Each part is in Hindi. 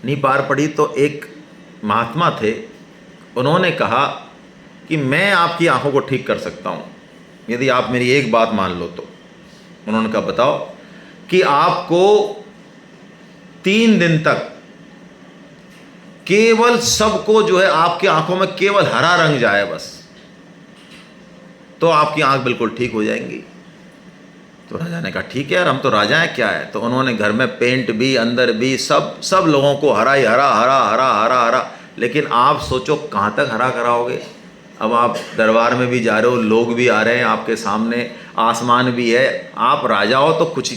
नहीं पार पड़ी तो एक महात्मा थे, उन्होंने कहा कि मैं आपकी आंखों को ठीक कर सकता हूँ यदि आप मेरी एक बात मान लो तो। उन्होंने कहा बताओ। कि आपको 3 दिन तक केवल सबको जो है आपकी आंखों में केवल हरा रंग जाए बस, तो आपकी आंख बिल्कुल ठीक हो जाएंगी। तो राजा ने कहा ठीक है यार, हम तो राजा हैं, क्या है। तो उन्होंने घर में पेंट भी अंदर भी सब लोगों को हरा ही हरा हरा हरा हरा हरा। लेकिन आप सोचो कहाँ तक हरा कराओगे। अब आप दरबार में भी जा रहे हो, लोग भी आ रहे हैं आपके सामने, आसमान भी है, आप राजा हो तो कुछ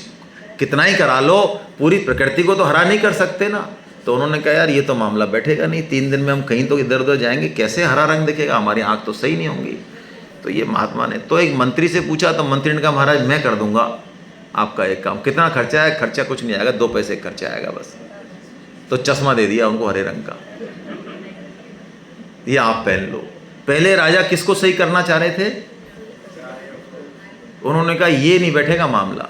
कितना ही करा लो, पूरी प्रकृति को तो हरा नहीं कर सकते ना। तो उन्होंने कहा यार ये तो मामला बैठेगा नहीं, 3 दिन में हम कहीं तो इधर उधर जाएंगे, कैसे हरा रंग दिखेगा, हमारी आँख तो सही नहीं होंगी। तो ये महात्मा ने तो एक मंत्री से पूछा, तो मंत्री ने कहा महाराज मैं कर दूंगा आपका एक काम। कितना खर्चा है? खर्चा कुछ नहीं आएगा, 2 पैसे खर्चा आएगा बस। तो चश्मा दे दिया उनको हरे रंग का, ये आप पहन लो। पहले राजा किसको सही करना चाह रहे थे? उन्होंने कहा ये नहीं बैठेगा मामला।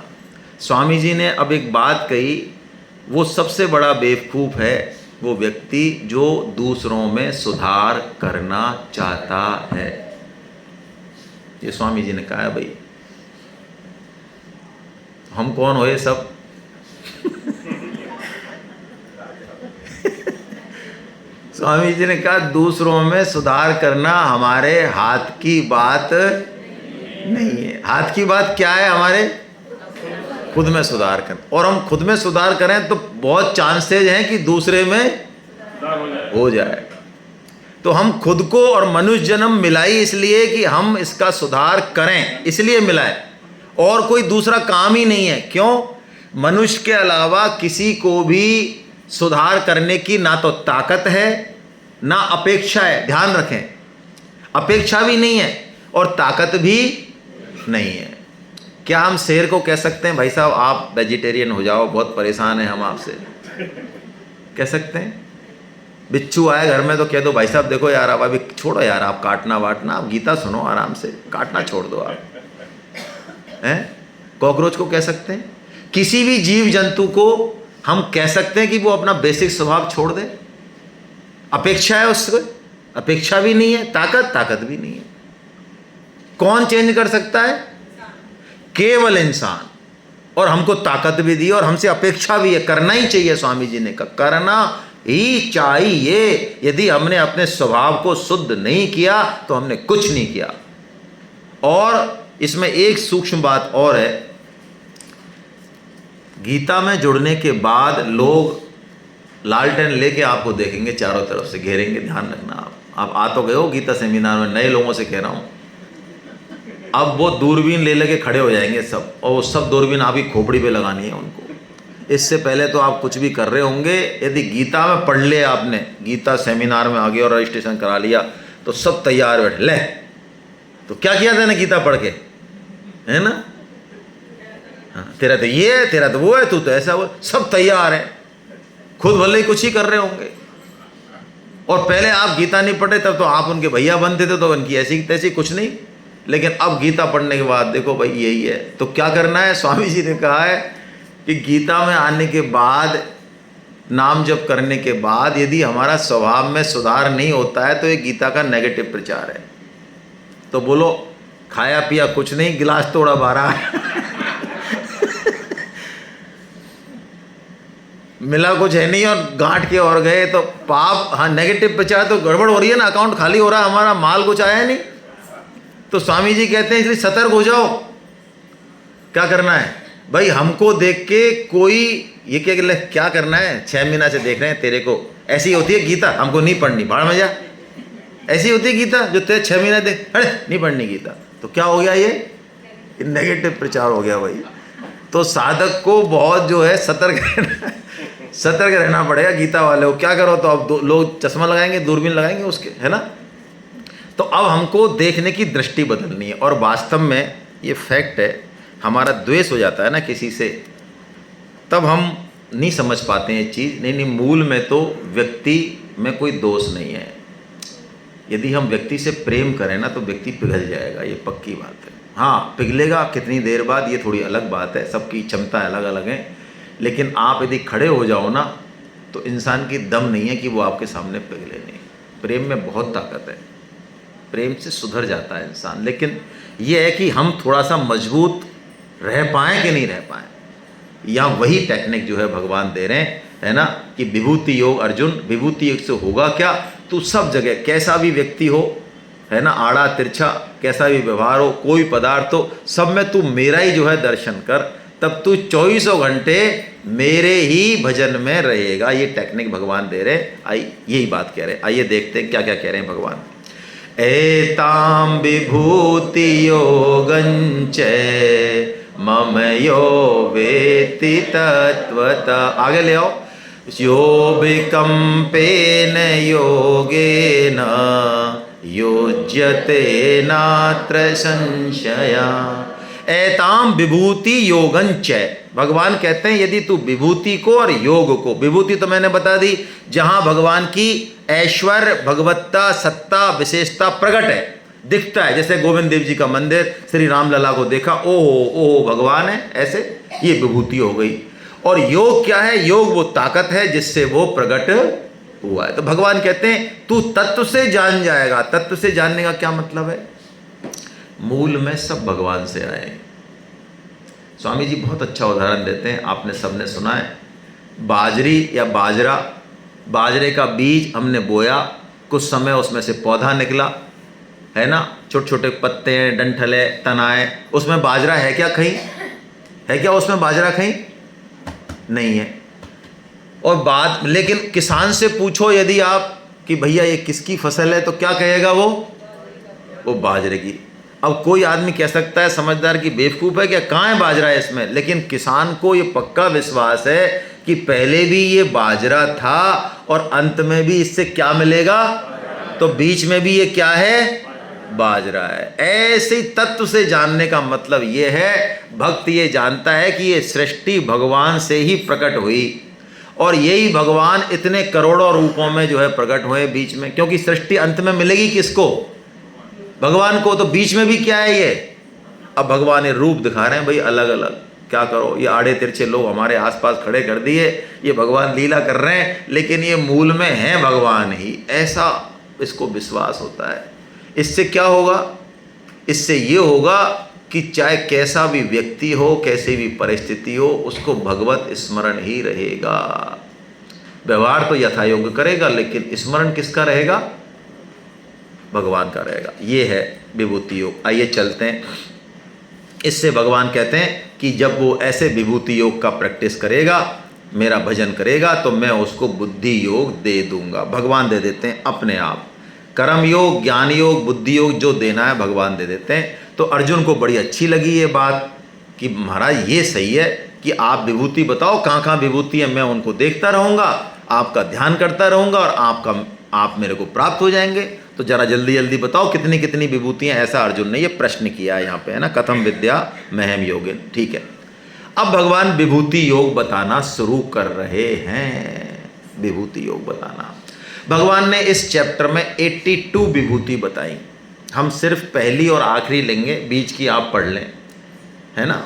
स्वामी जी ने अब एक बात कही, वो सबसे बड़ा बेवकूफ़ है वो व्यक्ति जो दूसरों में सुधार करना चाहता है। ये स्वामी जी ने कहा है भाई, हम कौन हो ये सब स्वामी जी ने कहा दूसरों में सुधार करना हमारे हाथ की बात नहीं है। हाथ की बात क्या है? हमारे खुद में सुधार करें, और हम खुद में सुधार करें तो बहुत चांसेज हैं कि दूसरे में हो जाए। तो हम खुद को और मनुष्य जन्म मिलाई इसलिए कि हम इसका सुधार करें, इसलिए मिलाए, और कोई दूसरा काम ही नहीं है। क्यों? मनुष्य के अलावा किसी को भी सुधार करने की ना तो ताकत है ना अपेक्षा है। ध्यान रखें, अपेक्षा भी नहीं है और ताकत भी नहीं है। क्या हम शेर को कह सकते हैं भाई साहब आप वेजिटेरियन हो जाओ, बहुत परेशान हैं हम आपसे? कह सकते हैं? बिच्छू आए घर में तो कह दो भाई साहब देखो यार अब अभी छोड़ो यार, आप काटना वाटना, आप गीता सुनो आराम से, काटना छोड़ दो आप, हैं? कॉकरोच को कह सकते हैं? किसी भी जीव जंतु को हम कह सकते हैं कि वो अपना बेसिक स्वभाव छोड़ दे? अपेक्षा है उससे? अपेक्षा भी नहीं है, ताकत भी नहीं है। कौन चेंज कर सकता है? केवल इंसान। और हमको ताकत भी दी और हमसे अपेक्षा भी है, करना ही चाहिए। स्वामी जी ने कहा करना ही चाहिए। यदि हमने अपने स्वभाव को शुद्ध नहीं किया तो हमने कुछ नहीं किया। और इसमें एक सूक्ष्म बात और है, गीता में जुड़ने के बाद लोग लालटेन लेके आपको देखेंगे, चारों तरफ से घेरेंगे। ध्यान रखना, आप आ तो गए हो गीता सेमिनार में, नए लोगों से कह रहा हूँ। अब वो दूरबीन ले लेके खड़े हो जाएंगे सब, और वो सब दूरबीन आप ही खोपड़ी पे लगानी है उनको। इससे पहले तो आप कुछ भी कर रहे होंगे। यदि गीता में पढ़ लिया आपने, गीता सेमिनार में आ गया और रजिस्ट्रेशन करा लिया, तो सब तैयार बैठे। ले तो क्या किया था ना गीता पढ़ के, है ना? हाँ, तेरा तो ये है, तेरा तो वो है, तू तो ऐसा वो, सब तैयार है, खुद भले ही कुछ ही कर रहे होंगे। और पहले आप गीता नहीं पढ़े तब तो आप उनके भैया बनते थे, तो उनकी ऐसी तैसी कुछ नहीं। लेकिन अब गीता पढ़ने के बाद देखो भाई यही है। तो क्या करना है? स्वामी जी ने कहा है कि गीता में आने के बाद, नाम जप करने के बाद यदि हमारा स्वभाव में सुधार नहीं होता है तो ये गीता का नेगेटिव प्रचार है। तो बोलो खाया पिया कुछ नहीं, गिलास तोड़ा 12 मिला कुछ है नहीं और गांठ के और गए तो पाप। हाँ, नेगेटिव प्रचार तो गड़बड़ हो रही है ना, अकाउंट खाली हो रहा है हमारा, माल कुछ आया नहीं। तो स्वामी जी कहते हैं इसलिए सतर्क हो जाओ। क्या करना है भाई? हमको देख के कोई ये क्या करना है? 6 महीना से देख रहे हैं तेरे को। ऐसी होती है गीता, हमको नहीं पढ़नी, भाड़ में जा। ऐसी होती है गीता जो तेरे 6 महीना देख, अरे नहीं पढ़नी गीता। तो क्या हो गया? ये नेगेटिव प्रचार हो गया भाई। तो साधक को बहुत जो है सतर्क रहना पड़ेगा। गीता वाले को क्या करो तो अब लोग चश्मा लगाएंगे, दूरबीन लगाएंगे उसके, है ना? तो अब हमको देखने की दृष्टि बदलनी है। और वास्तव में ये फैक्ट है, हमारा द्वेष हो जाता है ना किसी से, तब हम नहीं समझ पाते हैं चीज़। नहीं, मूल में तो व्यक्ति में कोई दोष नहीं है। यदि हम व्यक्ति से प्रेम करें ना तो व्यक्ति पिघल जाएगा, ये पक्की बात है। हाँ, पिघलेगा कितनी देर बाद ये थोड़ी अलग बात है, सबकी क्षमता अलग अलग है। लेकिन आप यदि खड़े हो जाओ ना तो इंसान की दम नहीं है कि वो आपके सामने पिघले नहीं। प्रेम में बहुत ताकत है, प्रेम से सुधर जाता है इंसान। लेकिन ये है कि हम थोड़ा सा मजबूत रह पाएँ कि नहीं रह पाएँ, या वही टेक्निक जो है भगवान दे रहे हैं, है ना, कि विभूति योग। अर्जुन, विभूति योग से होगा क्या, तू सब जगह कैसा भी व्यक्ति हो, है ना, आड़ा तिरछा कैसा भी व्यवहार हो, कोई पदार्थ हो, सब में तू मेरा ही जो है दर्शन कर, तब तू 24 घंटे मेरे ही भजन में रहेगा। ये टेक्निक भगवान दे रहे हैं। यही बात कह रहे हैं। आइए देखते हैं क्या क्या कह रहे हैं भगवान। एताम विभूति योगंच मम यो वेति तत्वता। आगे ले आओ। यो विकम्पेन योगेन योज्यते नात्र संशया। एताम विभूति योगंच। भगवान कहते हैं यदि तू विभूति को और योग को, विभूति तो मैंने बता दी जहां भगवान की ऐश्वर्य, भगवत्ता, सत्ता, विशेषता प्रकट है, दिखता है। जैसे गोविंद देव जी का मंदिर, श्री राम लला को देखा, ओहो भगवान है, ऐसे ये विभूति हो गई। और योग क्या है, योग वो ताकत है जिससे वो प्रकट हुआ है। तो भगवान कहते हैं तू तत्व से जान जाएगा। तत्व से जानने का क्या मतलब है, मूल में सब भगवान से आए। स्वामी जी बहुत अच्छा उदाहरण देते हैं, आपने सबने सुना है। बाजरी या बाजरा, बाजरे का बीज हमने बोया, कुछ समय उसमें से पौधा निकला, है ना, छोटे छोटे पत्ते हैं, डंठल है, तना है, उसमें बाजरा है क्या कहीं, है क्या उसमें बाजरा कहीं नहीं है। और बात, लेकिन किसान से पूछो यदि आप कि भैया ये किसकी फसल है, तो क्या कहेगा वो बाजरे की। अब कोई आदमी कह सकता है समझदार कि बेवकूफ़ है क्या, कहाँ है बाजरा है इसमें, लेकिन किसान को ये पक्का विश्वास है कि पहले भी ये बाजरा था और अंत में भी इससे क्या मिलेगा, तो बीच में भी ये क्या है, बाजरा है। ऐसे तत्व से जानने का मतलब ये है, भक्त ये जानता है कि ये सृष्टि भगवान से ही प्रकट हुई और यही भगवान इतने करोड़ों रूपों में जो है प्रकट हुए बीच में, क्योंकि सृष्टि अंत में मिलेगी किसको, भगवान को। तो बीच में भी क्या है ये, अब भगवान ये रूप दिखा रहे हैं भाई अलग अलग, क्या करो, ये आड़े तिरछे लोग हमारे आसपास खड़े कर दिए, ये भगवान लीला कर रहे हैं, लेकिन ये मूल में है भगवान ही, ऐसा इसको विश्वास होता है। इससे क्या होगा, इससे ये होगा कि चाहे कैसा भी व्यक्ति हो, कैसी भी परिस्थिति हो, उसको भगवत स्मरण ही रहेगा। व्यवहार तो यथा योग्य करेगा, लेकिन स्मरण किसका रहेगा, भगवान का रहेगा। ये है विभूति योग। आइए चलते हैं। इससे भगवान कहते हैं कि जब वो ऐसे विभूति योग का प्रैक्टिस करेगा, मेरा भजन करेगा, तो मैं उसको बुद्धि योग दे दूंगा। भगवान दे देते हैं अपने आप। कर्म योग, ज्ञान योग, बुद्धि योग जो देना है भगवान दे देते हैं। तो अर्जुन को बड़ी अच्छी लगी ये बात कि महाराज ये सही है कि आप विभूति बताओ, कहाँ कहाँ विभूति है, मैं उनको देखता रहूँगा, आपका ध्यान करता रहूँगा और आप मेरे को प्राप्त हो जाएंगे। तो जरा जल्दी जल्दी बताओ कितनी कितनी विभूतियाँ। ऐसा अर्जुन ने ये प्रश्न किया है यहाँ पे, है ना, कथम विद्या महम योगिन। ठीक है, अब भगवान विभूति योग बताना शुरू कर रहे हैं। विभूति योग बताना, भगवान ने इस चैप्टर में 82 विभूति बताई। हम सिर्फ पहली और आखिरी लेंगे, बीच की आप पढ़ लें, है ना।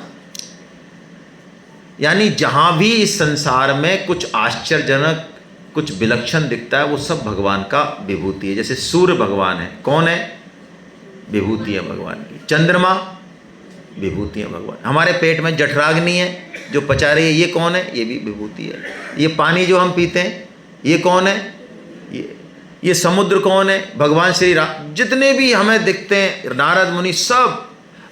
यानी जहां भी इस संसार में कुछ आश्चर्यजनक, कुछ विलक्षण दिखता है, वो सब भगवान का विभूति है। जैसे सूर्य भगवान है, कौन है, विभूति है भगवान की। चंद्रमा विभूति है भगवान। हमारे पेट में जठराग्नि है जो पचा रही है, ये कौन है, ये भी विभूति है। ये पानी जो हम पीते हैं, ये कौन है, ये समुद्र कौन है, भगवान श्री राम। जितने भी हमें दिखते हैं, नारद मुनि, सब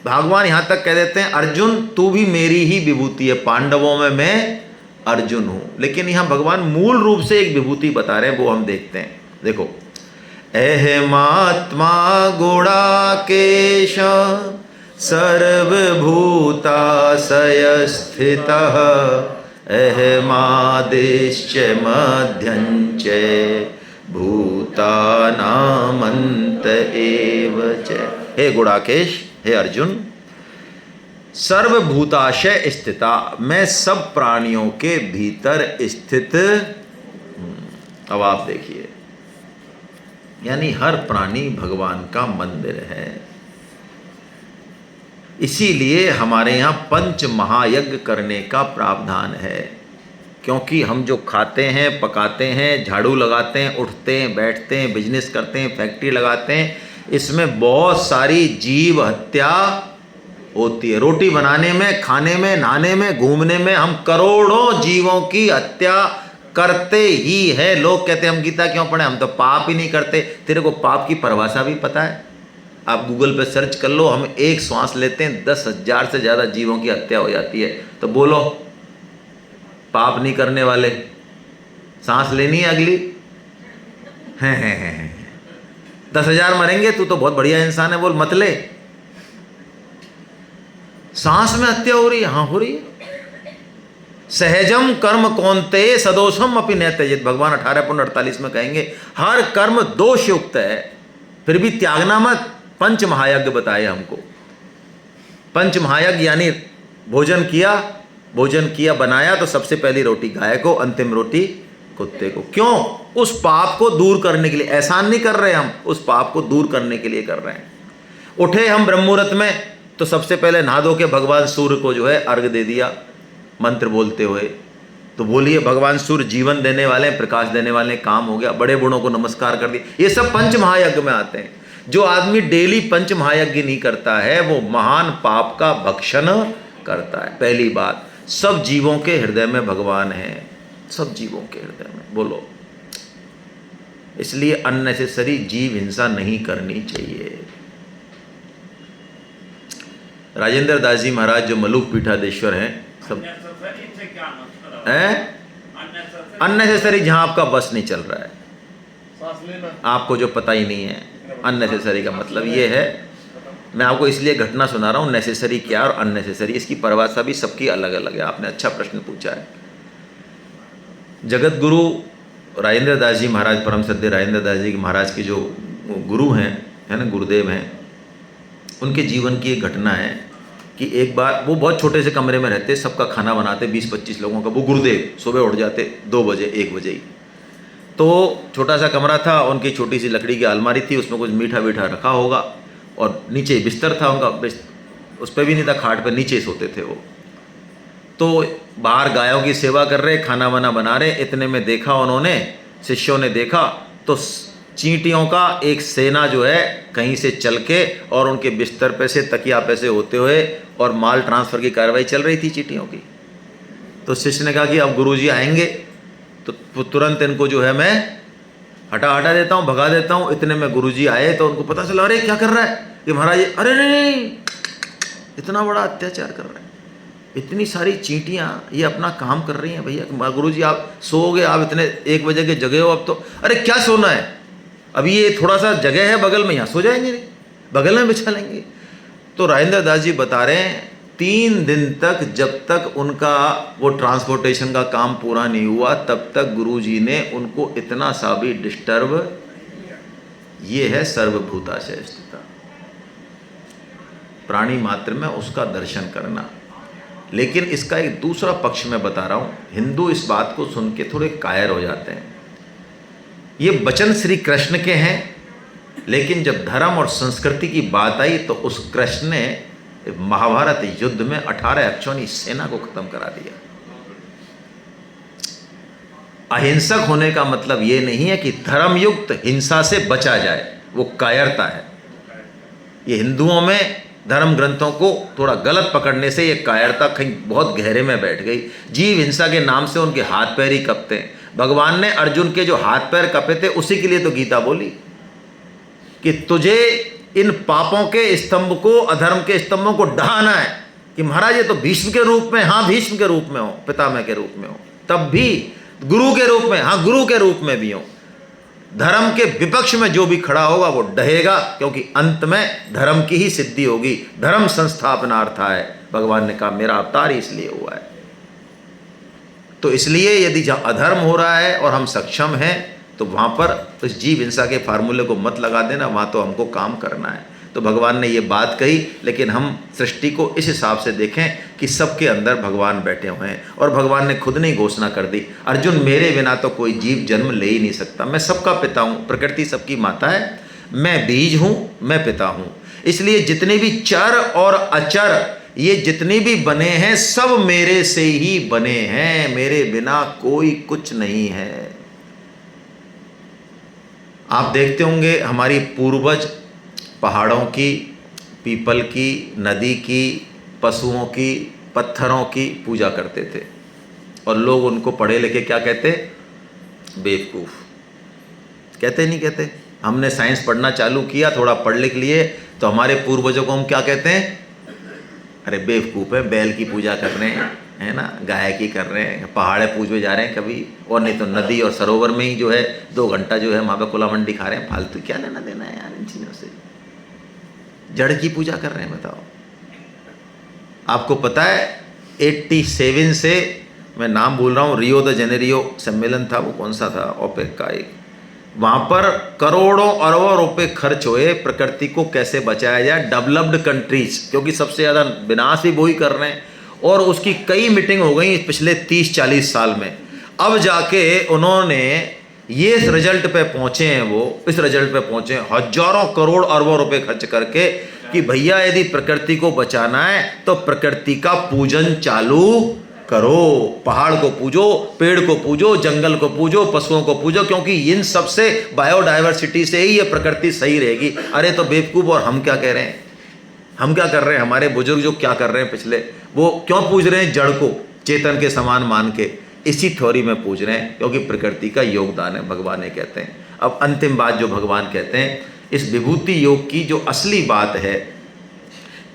भगवान यहाँ तक कह देते हैं अर्जुन तू भी मेरी ही विभूति है, पांडवों में मैं अर्जुन हूँ। लेकिन यहाँ भगवान मूल रूप से एक विभूति बता रहे हैं, वो हम देखते हैं। देखो, अहमात्मा गुणाकेश सर्वभूताशय स्थितः अहमादिश्च मध्यञ्च भूतानामन्त एव च। हे गुणाकेश, हे अर्जुन, सर्वभूताशय स्थिता, मैं सब प्राणियों के भीतर स्थित। अब आप देखिए, यानी हर प्राणी भगवान का मंदिर है। इसीलिए हमारे यहाँ पंच महायज्ञ करने का प्रावधान है क्योंकि हम जो खाते हैं, पकाते हैं, झाड़ू लगाते हैं, उठते हैं, बैठते हैं, बिजनेस करते हैं, फैक्ट्री लगाते हैं, इसमें बहुत सारी जीव हत्या होती है। रोटी बनाने में, खाने में, नहाने में, घूमने में हम करोड़ों जीवों की हत्या करते ही है। लोग कहते हैं हम गीता क्यों पढ़े, हम तो पाप ही नहीं करते। तेरे को पाप की परिभाषा भी पता है? आप गूगल पे सर्च कर लो, हम एक श्वास लेते हैं 10,000 से ज़्यादा जीवों की हत्या हो जाती है। तो बोलो पाप नहीं करने वाले, सांस लेनी है अगली हैं 10,000 मरेंगे, तू तो बहुत बढ़िया इंसान है, बोल मत ले। सांस में हत्या हो रही है, हाँ हो रही है। सहजम कर्म कौन्ते सदोषम अपि न त्यजेत, भगवान 18:48 में कहेंगे हर कर्म दोष युक्त है, फिर भी त्यागना मत। पंच महायज्ञ बताए हमको। पंच महायज्ञ यानी भोजन किया बनाया तो सबसे पहली रोटी गाय को, अंतिम रोटी कुत्ते को। क्यों? उस पाप को दूर करने के लिए। एहसान नहीं कर रहे हम, उस पाप को दूर करने के लिए कर रहे हैं। उठे हम ब्रह्म मुहूर्त में तो सबसे पहले नहा धो के भगवान सूर्य को जो है अर्घ दे दिया मंत्र बोलते हुए। तो बोलिए भगवान सूर्य जीवन देने वाले, प्रकाश देने वाले, काम हो गया। बड़े बूढ़ों को नमस्कार कर दिया। ये सब पंच महायज्ञ में आते हैं। जो आदमी डेली पंच महायज्ञ नहीं करता है वो महान पाप का भक्षण करता है। पहली बात, सब जीवों के हृदय में भगवान है, सब जीवों के हृदय में। बोलो, इसलिए अननेसेसरी जीव हिंसा नहीं करनी चाहिए। राजेंद्र दास जी महाराज जो मलुक पीठाधीश्वर हैं, सब अननेसेसरी जहां आपका बस नहीं चल रहा है, आपको जो पता ही नहीं है। अननेसेसरी का मतलब ये है, मैं आपको इसलिए घटना सुना रहा हूँ, नेसेसरी क्या और अननेसेसरी इसकी परिभाषा भी सबकी अलग अलग है। आपने अच्छा प्रश्न पूछा है। जगत गुरु राजेंद्र दास जी महाराज, परम सद्य राजेंद्र दास जी महाराज के जो गुरु हैं, है ना, गुरुदेव हैं, उनके जीवन की एक घटना है कि एक बार वो बहुत छोटे से कमरे में रहते, सबका खाना बनाते 20-25 लोगों का। वो गुरुदेव सुबह उठ जाते 2 बजे 1 बजे ही। तो छोटा सा कमरा था, उनकी छोटी सी लकड़ी की अलमारी थी, उसमें कुछ मीठा वीठा रखा होगा, और नीचे बिस्तर था उनका, उस पर भी नहीं था, खाट पर नीचे सोते थे वो। तो बाहर गायों की सेवा कर रहे, खाना वाना बना रहे, इतने में देखा उन्होंने, शिष्यों ने देखा तो चींटियों का एक सेना जो है कहीं से चल के और उनके बिस्तर पे से, तकिया पे से होते हुए, और माल ट्रांसफ़र की कार्रवाई चल रही थी चींटियों की। तो शिष्य ने कहा कि अब गुरुजी आएंगे तो तुरंत इनको जो है मैं हटा देता हूँ, भगा देता हूँ। इतने में गुरुजी आए तो उनको पता चला, अरे क्या कर रहा है कि महाराज, अरे नहीं, इतना बड़ा अत्याचार कर रहा है, इतनी सारी चींटियाँ ये अपना काम कर रही हैं। भैया गुरुजी आप सोओगे, आप इतने 1 बजे के जगह हो अब तो। अरे क्या सोना है, अभी ये थोड़ा सा जगह है बगल में, यहाँ सो जाएंगे, बगल में बिछा लेंगे। तो राजेंद्र दास जी बता रहे हैं 3 दिन तक, जब तक उनका वो ट्रांसपोर्टेशन का काम पूरा नहीं हुआ, तब तक गुरुजी ने उनको इतना सा भी डिस्टर्ब। ये है सर्वभूताशय स्थिता, प्राणी मात्र में उसका दर्शन करना। लेकिन इसका एक दूसरा पक्ष मैं बता रहा हूँ। हिंदू इस बात को सुन के थोड़े कायर हो जाते हैं। ये वचन श्री कृष्ण के हैं, लेकिन जब धर्म और संस्कृति की बात आई तो उस कृष्ण ने महाभारत युद्ध में 18 अक्षौनी सेना को खत्म करा दिया। अहिंसक होने का मतलब ये नहीं है कि धर्मयुक्त हिंसा से बचा जाए, वो कायरता है। ये हिंदुओं में धर्म ग्रंथों को थोड़ा गलत पकड़ने से ये कायरता कहीं बहुत गहरे में बैठ गई। जीव हिंसा के नाम से उनके हाथ पैर ही कपते हैं। भगवान ने अर्जुन के जो हाथ पैर कपे थे उसी के लिए तो गीता बोली कि तुझे इन पापों के स्तंभ को, अधर्म के स्तंभों को ढहाना है। कि महाराज ये तो भीष्म के रूप में, हाँ भीष्म के रूप में हो, पितामह के रूप में हो, तब भी गुरु के रूप में, हाँ गुरु के रूप में भी हो। धर्म के विपक्ष में जो भी खड़ा होगा वो डहेगा, क्योंकि अंत में धर्म की ही सिद्धि होगी। धर्म संस्थापनार्थाय, भगवान ने कहा मेरा अवतार ही इसलिए हुआ है। तो इसलिए यदि जहाँ अधर्म हो रहा है और हम सक्षम हैं तो वहाँ पर इस जीव हिंसा के फार्मूले को मत लगा देना, वहाँ तो हमको काम करना है। तो भगवान ने ये बात कही, लेकिन हम सृष्टि को इस हिसाब से देखें कि सबके अंदर भगवान बैठे हुए हैं। और भगवान ने खुद ने घोषणा कर दी, अर्जुन मेरे बिना तो कोई जीव जन्म ले ही नहीं सकता। मैं सबका पिता हूँ, प्रकृति सबकी माता है, मैं बीज हूँ, मैं पिता हूँ। इसलिए जितने भी चर और अचर ये जितने भी बने हैं सब मेरे से ही बने हैं, मेरे बिना कोई कुछ नहीं है। आप देखते होंगे हमारी पूर्वज पहाड़ों की, पीपल की, नदी की, पशुओं की, पत्थरों की पूजा करते थे, और लोग उनको पढ़े लिखे क्या कहते? बेवकूफ़ कहते। नहीं कहते? हमने साइंस पढ़ना चालू किया, थोड़ा पढ़ लिख लिए, तो हमारे पूर्वजों को हम क्या कहते हैं? अरे बेवकूफ़ है, बैल की पूजा कर रहे हैं, है ना, गाय की कर रहे हैं, पहाड़े पूजने जा रहे हैं कभी, और नहीं तो नदी और सरोवर में ही जो है 2 घंटा जो है वहाँ पे कुला मंडी खा रहे हैं। फालतू क्या लेना देना है यार इन चीज़ों से? जड़ की पूजा कर रहे हैं, बताओ। आपको पता है 87 से, मैं नाम भूल रहा हूँ, रियो द जेनेरियो सम्मेलन था, वो कौन सा था, ओपेक का एक, वहाँ पर करोड़ों अरबों रुपए खर्च हुए प्रकृति को कैसे बचाया जाए। डेवलप्ड कंट्रीज, क्योंकि सबसे ज़्यादा विनाश भी वही कर रहे हैं, और उसकी कई मीटिंग हो गई पिछले 30-40 साल में। अब जाके उन्होंने ये इस रिजल्ट पे पहुँचे हैं, वो इस रिजल्ट पे पहुँचे हैं हजारों करोड़ अरबों रुपए खर्च करके, कि भैया यदि प्रकृति को बचाना है तो प्रकृति का पूजन चालू करो। पहाड़ को पूजो, पेड़ को पूजो, जंगल को पूजो, पशुओं को पूजो, क्योंकि इन सब से, बायोडाइवर्सिटी से ही ये प्रकृति सही रहेगी। अरे तो बेवकूफ़, और हम क्या कह रहे हैं? हम क्या कर रहे हैं? हमारे बुजुर्ग जो क्या कर रहे हैं पिछले, वो क्यों पूज रहे हैं? जड़ को चेतन के समान मान के इसी थ्योरी में पूज रहे हैं, क्योंकि प्रकृति का योगदान है, भगवान ये कहते हैं। अब अंतिम बात जो भगवान कहते हैं, इस विभूति योग की जो असली बात है,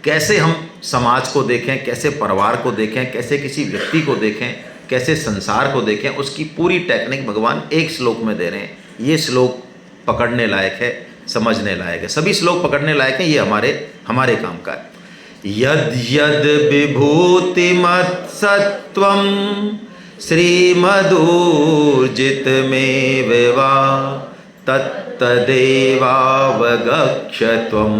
कैसे हम समाज को देखें, कैसे परिवार को देखें, कैसे किसी व्यक्ति को देखें, कैसे संसार को देखें, उसकी पूरी टेक्निक भगवान एक श्लोक में दे रहे हैं। ये श्लोक पकड़ने लायक है, समझने लायक है, सभी श्लोक पकड़ने लायक हैं, ये हमारे काम का है। यद यद विभूतिमत् सत्वं श्रीमदूर्जित में विवा तत्तदेवावगक्ष त्वं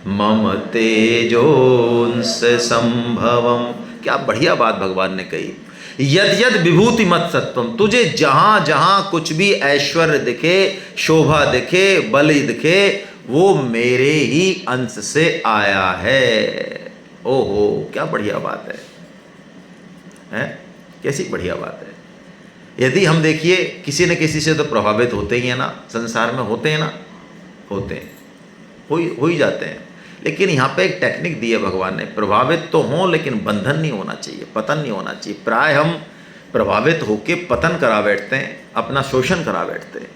मम तेजोंस संभवम। क्या बढ़िया बात भगवान ने कही। यद यद विभूति मत सत्वम, तुझे जहां जहां कुछ भी ऐश्वर्य दिखे, शोभा दिखे, बल दिखे, वो मेरे ही अंश से आया है। ओहो क्या बढ़िया बात है? कैसी बढ़िया बात है। यदि हम देखिए, किसी न किसी से तो प्रभावित होते ही है ना, संसार में होते हैं ना, होते हैं, हो ही जाते हैं। लेकिन यहाँ पे एक टेक्निक दी है भगवान ने, प्रभावित तो हों लेकिन बंधन नहीं होना चाहिए, पतन नहीं होना चाहिए। प्राय हम प्रभावित होके पतन करा बैठते हैं, अपना शोषण करा बैठते हैं।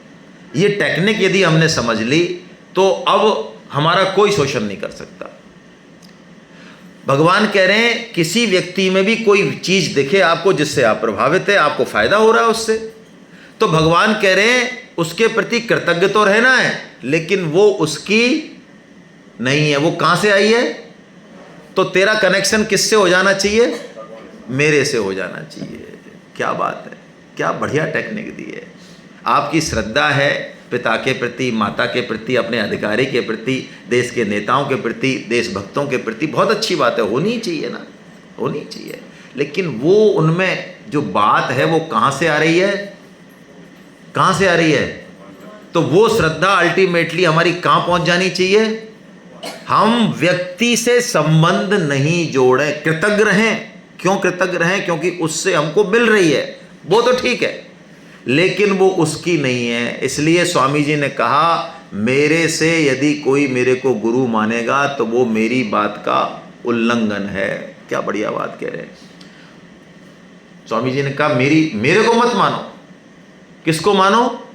ये टेक्निक यदि हमने समझ ली तो अब हमारा कोई शोषण नहीं कर सकता। भगवान कह रहे हैं किसी व्यक्ति में भी कोई चीज़ दिखे आपको जिससे आप प्रभावित है, आपको फायदा हो रहा है उससे, तो भगवान कह रहे हैं उसके प्रति कृतज्ञ तो रहना है, लेकिन वो उसकी नहीं है। वो कहाँ से आई है? तो तेरा कनेक्शन किससे हो जाना चाहिए? मेरे से हो जाना चाहिए। क्या बात है, क्या बढ़िया टेक्निक दी है। आपकी श्रद्धा है पिता के प्रति, माता के प्रति, अपने अधिकारी के प्रति, देश के नेताओं के प्रति, देशभक्तों के प्रति, बहुत अच्छी बात है, होनी चाहिए ना, होनी चाहिए। लेकिन वो उनमें जो बात है वो कहाँ से आ रही है? कहाँ से आ रही है? तो वो श्रद्धा अल्टीमेटली हमारी कहाँ पहुँच जानी चाहिए? हम व्यक्ति से संबंध नहीं जोड़ें, कृतज्ञ रहें। क्यों कृतज्ञ रहें? क्योंकि उससे हमको मिल रही है, वो तो ठीक है, लेकिन वो उसकी नहीं है। इसलिए स्वामी जी ने कहा मेरे से यदि कोई मेरे को गुरु मानेगा तो वो मेरी बात का उल्लंघन है। क्या बढ़िया बात कह रहे हैं स्वामी जी ने कहा मेरे को मत मानो। किसको मानो?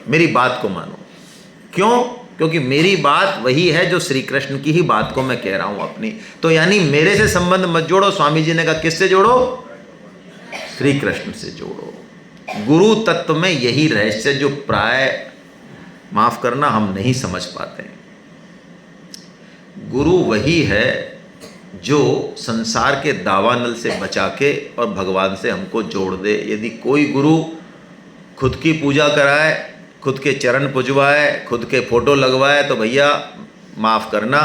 मेरी बात को मानो। क्यों? क्योंकि मेरी बात वही है जो श्री कृष्ण की ही बात को मैं कह रहा हूं अपनी। तो यानी मेरे से संबंध मत जोड़ो। स्वामी जी ने कहा किससे जोड़ो? श्री कृष्ण से जोड़ो। गुरु तत्व में यही रहस्य जो प्राय, माफ करना, हम नहीं समझ पाते हैं। गुरु वही है जो संसार के दावानल से बचा के और भगवान से हमको जोड़ दे। यदि कोई गुरु खुद की पूजा कराए, खुद के चरण पुजवाए, खुद के फोटो लगवाए, तो भैया माफ़ करना,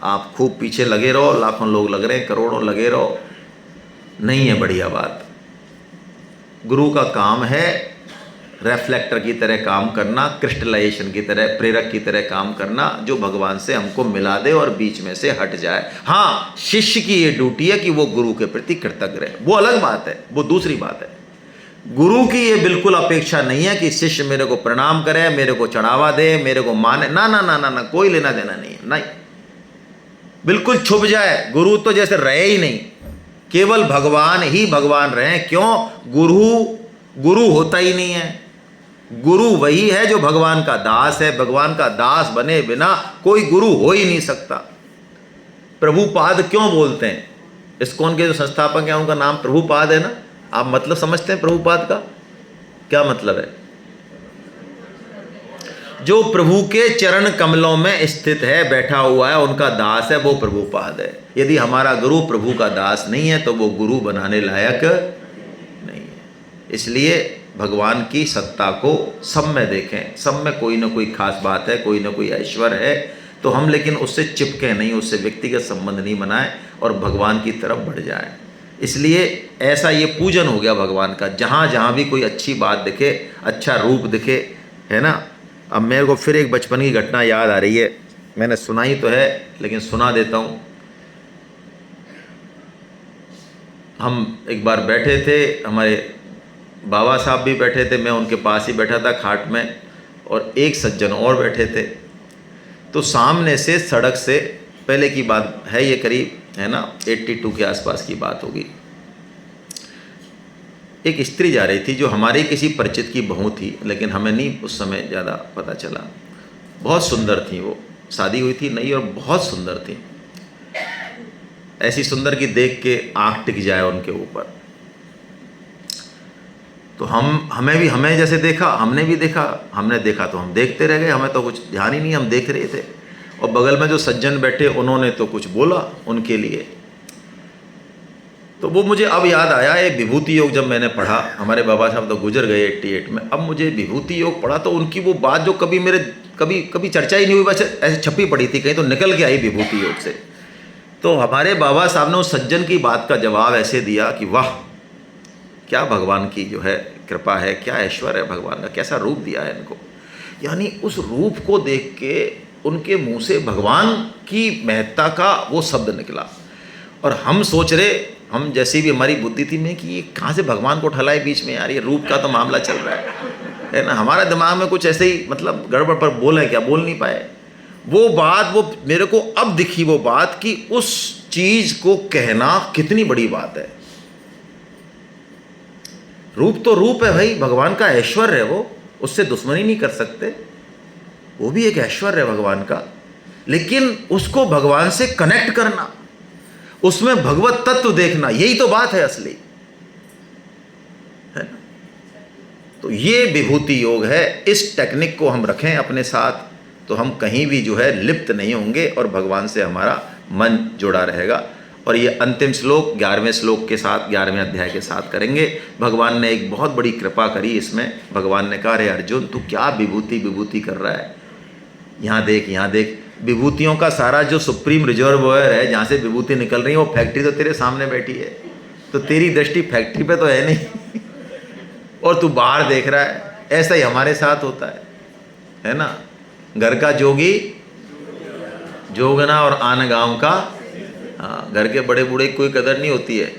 आप खूब पीछे लगे रहो, लाखों लोग लग रहे हैं, करोड़ों लगे रहो, नहीं है बढ़िया बात। गुरु का काम है रेफ्लेक्टर की तरह काम करना, क्रिस्टलाइजेशन की तरह, प्रेरक की तरह काम करना, जो भगवान से हमको मिला दे और बीच में से हट जाए। हाँ, शिष्य की ये ड्यूटी है कि वो गुरु के प्रति कृतज्ञ रहे, वो अलग बात है, वो दूसरी बात है। गुरु की ये बिल्कुल अपेक्षा नहीं है कि शिष्य मेरे को प्रणाम करे, मेरे को चढ़ावा दे, मेरे को माने, ना ना ना ना ना, कोई लेना देना नहीं है, नहीं, बिल्कुल छुप जाए, गुरु तो जैसे रहे ही नहीं, केवल भगवान ही भगवान रहे। क्यों? गुरु होता ही नहीं है। गुरु वही है जो भगवान का दास है। भगवान का दास बने बिना कोई गुरु हो ही नहीं सकता। प्रभुपाद क्यों बोलते हैं? इस्कॉन के जो संस्थापक हैं उनका नाम प्रभुपाद है ना। आप मतलब समझते हैं प्रभुपाद का क्या मतलब है? जो प्रभु के चरण कमलों में स्थित है, बैठा हुआ है, उनका दास है, वो प्रभुपाद है। यदि हमारा गुरु प्रभु का दास नहीं है तो वो गुरु बनाने लायक नहीं है। इसलिए भगवान की सत्ता को सब में देखें, सब में कोई ना कोई खास बात है, कोई ना कोई ऐश्वर्य है, तो हम लेकिन उससे चिपके नहीं, उससे व्यक्तिगत संबंध नहीं बनाएं और भगवान की तरफ बढ़ जाएं। इसलिए ऐसा ये पूजन हो गया भगवान का। जहाँ जहाँ भी कोई अच्छी बात दिखे, अच्छा रूप दिखे, है ना। अब मेरे को फिर एक बचपन की घटना याद आ रही है, मैंने सुनाई तो है लेकिन सुना देता हूँ। हम एक बार बैठे थे, हमारे बाबा साहब भी बैठे थे, मैं उनके पास ही बैठा था खाट में, और एक सज्जन और बैठे थे। तो सामने से सड़क से, पहले की बात है ये, करीब है ना 82 के आसपास की बात होगी, एक स्त्री जा रही थी जो हमारे किसी परिचित की बहू थी, लेकिन हमें नहीं उस समय ज़्यादा पता चला। बहुत सुंदर थी वो, शादी हुई थी नई और बहुत सुंदर थी। ऐसी सुंदर की देख के आँख टिक जाए उनके ऊपर। तो हमें जैसे देखा, हमने भी देखा, हमने देखा तो हम देखते रह गए, हमें तो कुछ ध्यान ही नहीं, हम देख रहे थे। और बगल में जो सज्जन बैठे उन्होंने तो कुछ बोला उनके लिए। तो वो मुझे अब याद आया, ये विभूति योग जब मैंने पढ़ा, हमारे बाबा साहब तो गुजर गए 88 में, अब मुझे विभूति योग पढ़ा तो उनकी वो बात जो कभी चर्चा ही नहीं हुई, बस ऐसे छपी पड़ी थी कहीं, तो निकल के आई विभूति योग से। तो हमारे बाबा साहब ने उस सज्जन की बात का जवाब ऐसे दिया कि वाह, क्या भगवान की जो है कृपा है, क्या ऐश्वर्य है भगवान का, कैसा रूप दिया है इनको। यानी उस रूप को देख के उनके मुंह से भगवान की महत्ता का वो शब्द निकला। और हम सोच रहे, हम जैसी भी हमारी बुद्धि थी में कि ये कहाँ से भगवान को ठलाए बीच में, यार ये रूप का तो मामला चल रहा है ना। हमारा दिमाग में कुछ ऐसे ही मतलब गड़बड़, पर बोले क्या, बोल नहीं पाए। वो बात, वो मेरे को अब दिखी वो बात कि उस चीज को कहना कितनी बड़ी बात है। रूप तो रूप है भाई, भगवान का ऐश्वर्य है वो, उससे दुश्मनी नहीं कर सकते, वो भी एक ऐश्वर्य है भगवान का। लेकिन उसको भगवान से कनेक्ट करना, उसमें भगवत तत्व देखना, यही तो बात है असली, है ना। तो ये विभूति योग है। इस टेक्निक को हम रखें अपने साथ तो हम कहीं भी जो है लिप्त नहीं होंगे और भगवान से हमारा मन जुड़ा रहेगा। और ये अंतिम श्लोक 11वें श्लोक के साथ, 11वें अध्याय के साथ करेंगे। भगवान ने एक बहुत बड़ी कृपा करी इसमें। भगवान ने कहा, अरे अर्जुन तू क्या विभूति कर रहा है, यहाँ देख, यहाँ देख। विभूतियों का सारा जो सुप्रीम रिजर्वोयर है, जहाँ से विभूति निकल रही है, वो फैक्ट्री तो तेरे सामने बैठी है। तो तेरी दृष्टि फैक्ट्री पे तो है नहीं और तू बाहर देख रहा है। ऐसा ही हमारे साथ होता है ना। घर का जोगी जोगना और आन गाँव का, हाँ, घर के बड़े बूढ़े कोई कदर नहीं होती है,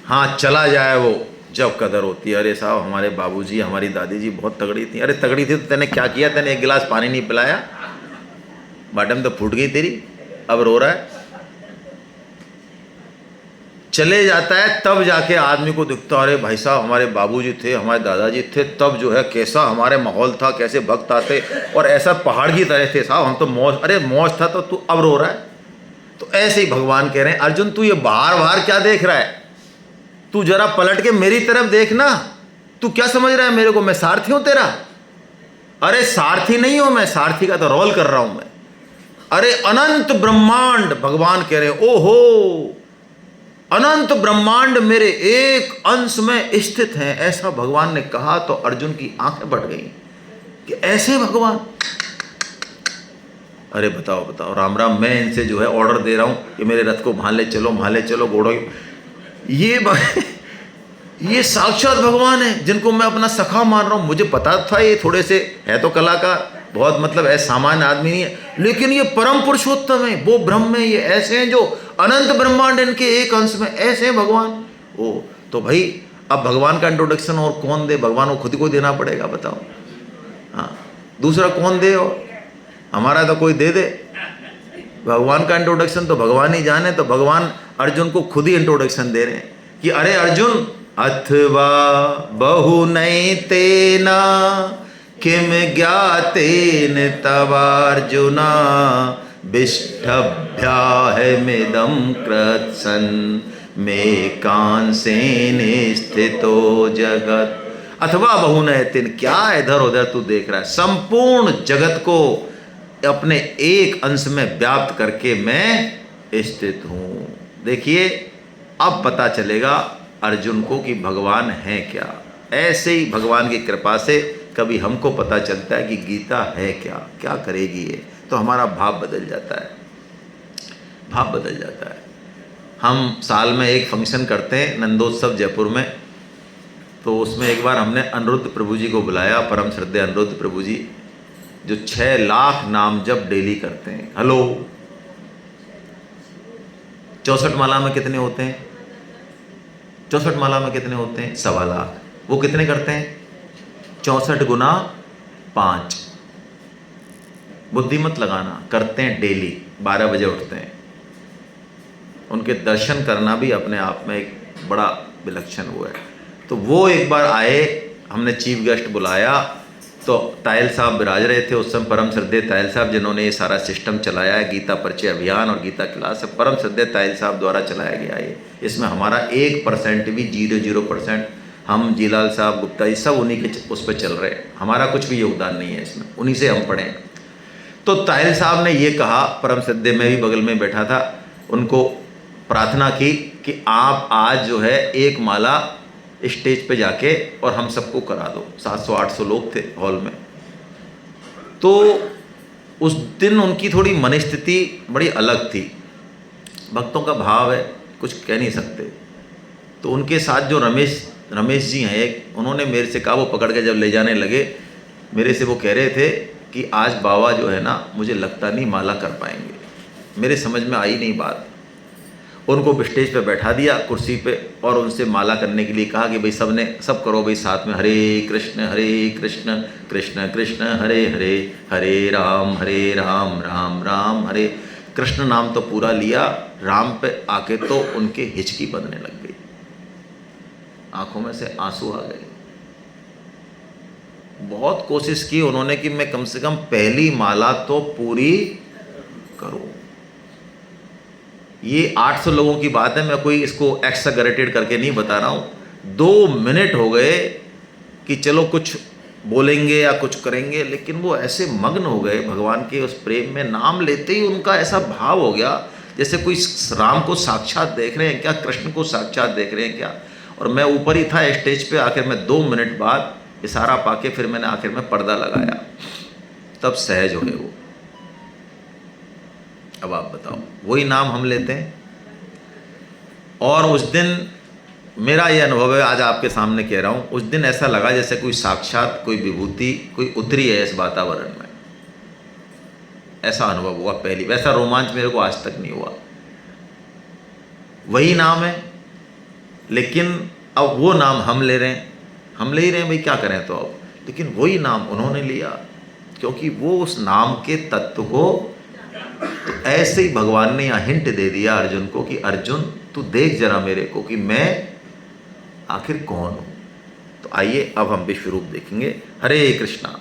हाँ चला जाए वो जब कदर होती है। अरे साहब हमारे बाबूजी, हमारी दादी जी बहुत तगड़ी थी। अरे तगड़ी थी तो तैने क्या किया, तैने एक गिलास पानी नहीं पिलाया, बॉटम तो फूट गई तेरी, अब रो रहा है। चले जाता है तब जाके आदमी को दिखता, अरे भाई साहब हमारे बाबूजी थे, हमारे दादाजी थे, तब जो है कैसा हमारे माहौल था, कैसे भक्त आते और ऐसा पहाड़ की तरह थे साहब, हम तो मौज, अरे मौज था, तो तू अब रो रहा है। तो ऐसे ही भगवान कह रहे हैं, अर्जुन तू ये बाहर क्या देख रहा है, तू जरा पलट के मेरी तरफ देखना। तू क्या समझ रहा है मेरे को, मैं सारथी हूं तेरा? अरे सारथी नहीं हूं मैं, सारथी का तो रोल कर रहा हूं मैं। अरे अनंत ब्रह्मांड, भगवान कह रहे, ओहो अनंत ब्रह्मांड मेरे एक अंश में स्थित हैं, ऐसा भगवान ने कहा। तो अर्जुन की आंखें बढ़ गई कि ऐसे भगवान। अरे बताओ बताओ, राम राम, मैं इनसे जो है ऑर्डर दे रहा हूं कि मेरे रथ को भाले चलो घोड़ों। ये ये साक्षात भगवान है जिनको मैं अपना सखा मान रहा हूँ। मुझे पता था ये थोड़े से है तो कलाकार, बहुत मतलब ऐसे सामान्य आदमी नहीं है, लेकिन ये परम पुरुषोत्तम है, वो ब्रह्म है, ये ऐसे हैं जो अनंत ब्रह्मांड इनके एक अंश में, ऐसे हैं भगवान। ओ तो भाई अब भगवान का इंट्रोडक्शन और कौन दे? भगवान को खुद को देना पड़ेगा, बताओ। हाँ, दूसरा कौन दे? और हमारा तो कोई दे दे। भगवान का इंट्रोडक्शन तो भगवान ही जाने। तो भगवान अर्जुन को खुद ही इंट्रोडक्शन दे रहे हैं कि अरे अर्जुन, अथवा बहुनैतेना किम ज्ञातेन तवार्जुना विष्टभ्याहमिदं कृत्सन् मे कांसेन स्थितो जगत। अथवा बहुनैतेन, क्या इधर उधर तू देख रहा है? संपूर्ण जगत को अपने एक अंश में व्याप्त करके मैं स्थित हूँ। देखिए अब पता चलेगा अर्जुन को कि भगवान है क्या। ऐसे ही भगवान की कृपा से कभी हमको पता चलता है कि गीता है क्या, क्या करेगी ये, तो हमारा भाव बदल जाता है, भाव बदल जाता है। हम साल में एक फंक्शन करते हैं नंदोत्सव जयपुर में, तो उसमें एक बार हमने अनिरुद्ध प्रभु जी को बुलाया, परम श्रद्धेय अनिरुद्ध प्रभु जी जो 6 लाख नाम जप डेली करते हैं। हेलो, 64 माला में कितने होते हैं? 64 माला में कितने होते हैं? 1.25 लाख। वो कितने करते हैं? 64 गुना 5। बुद्धि मत लगाना, करते हैं डेली। 12 बजे उठते हैं। उनके दर्शन करना भी अपने आप में एक बड़ा विलक्षण हुआ है। तो वो एक बार आए, हमने चीफ गेस्ट बुलाया, तो तायल साहब विराज रहे थे उस समय, परम श्रद्धेय तायल साहब जिन्होंने ये सारा सिस्टम चलाया है, गीता परिचय अभियान और गीता क्लास, परम श्रद्धेय तायल साहब द्वारा चलाया गया है। इसमें हमारा 1% भी 0% हम जीलाल साहब गुप्ता जी सब उन्हीं के उस पर चल रहे हैं, हमारा कुछ भी योगदान नहीं है इसमें, उन्हीं से हम पढ़े। तो तायल साहब ने ये कहा, परम श्रद्धेय मैं भी बगल में बैठा था, उनको प्रार्थना की कि आप आज जो है एक माला स्टेज पे जाके और हम सबको करा दो। 700-800 लोग थे हॉल में। तो उस दिन उनकी थोड़ी मनस्थिति बड़ी अलग थी, भक्तों का भाव है, कुछ कह नहीं सकते। तो उनके साथ जो रमेश जी हैं एक, उन्होंने मेरे से कहा, वो पकड़ के जब ले जाने लगे मेरे से, वो कह रहे थे कि आज बाबा जो है ना, मुझे लगता नहीं माला कर पाएंगे। मेरे समझ में आई नहीं बात। उनको स्टेज पे बैठा दिया कुर्सी पे और उनसे माला करने के लिए कहा कि भाई सब करो भाई साथ में, हरे कृष्ण कृष्ण कृष्ण हरे हरे, हरे राम राम राम हरे। कृष्ण नाम तो पूरा लिया, राम पे आके तो उनके हिचकी बंधने लग गई, आंखों में से आंसू आ गए। बहुत कोशिश की उन्होंने कि मैं कम से कम पहली माला तो पूरी करूं। ये 800 लोगों की बात है, मैं कोई इसको एक्सैगरेटेड करके नहीं बता रहा हूँ। 2 मिनट हो गए कि चलो कुछ बोलेंगे या कुछ करेंगे, लेकिन वो ऐसे मग्न हो गए भगवान के उस प्रेम में, नाम लेते ही उनका ऐसा भाव हो गया जैसे कोई राम को साक्षात देख रहे हैं क्या, कृष्ण को साक्षात देख रहे हैं क्या। और मैं ऊपर ही था स्टेज पे, आखिर में 2 मिनट बाद इशारा पाके फिर मैंने आखिर में पर्दा लगाया, तब सहज हो गए वो। अब आप बताओ, वही नाम हम लेते हैं। और उस दिन मेरा ये अनुभव है, आज आपके सामने कह रहा हूँ, उस दिन ऐसा लगा जैसे कोई साक्षात कोई विभूति कोई उतरी है इस वातावरण में, ऐसा अनुभव हुआ पहली। वैसा रोमांच मेरे को आज तक नहीं हुआ। वही नाम है, लेकिन अब वो नाम हम ले रहे हैं, हम ले ही रहे हैं भाई, क्या करें तो अब। लेकिन वही नाम उन्होंने लिया, क्योंकि वो उस नाम के तत्व को, तो ऐसे ही भगवान ने यहाँ हिंट दे दिया अर्जुन को कि अर्जुन तू देख जरा मेरे को कि मैं आखिर कौन हूँ। तो आइए अब हम विश्व रूप देखेंगे। हरे कृष्णा।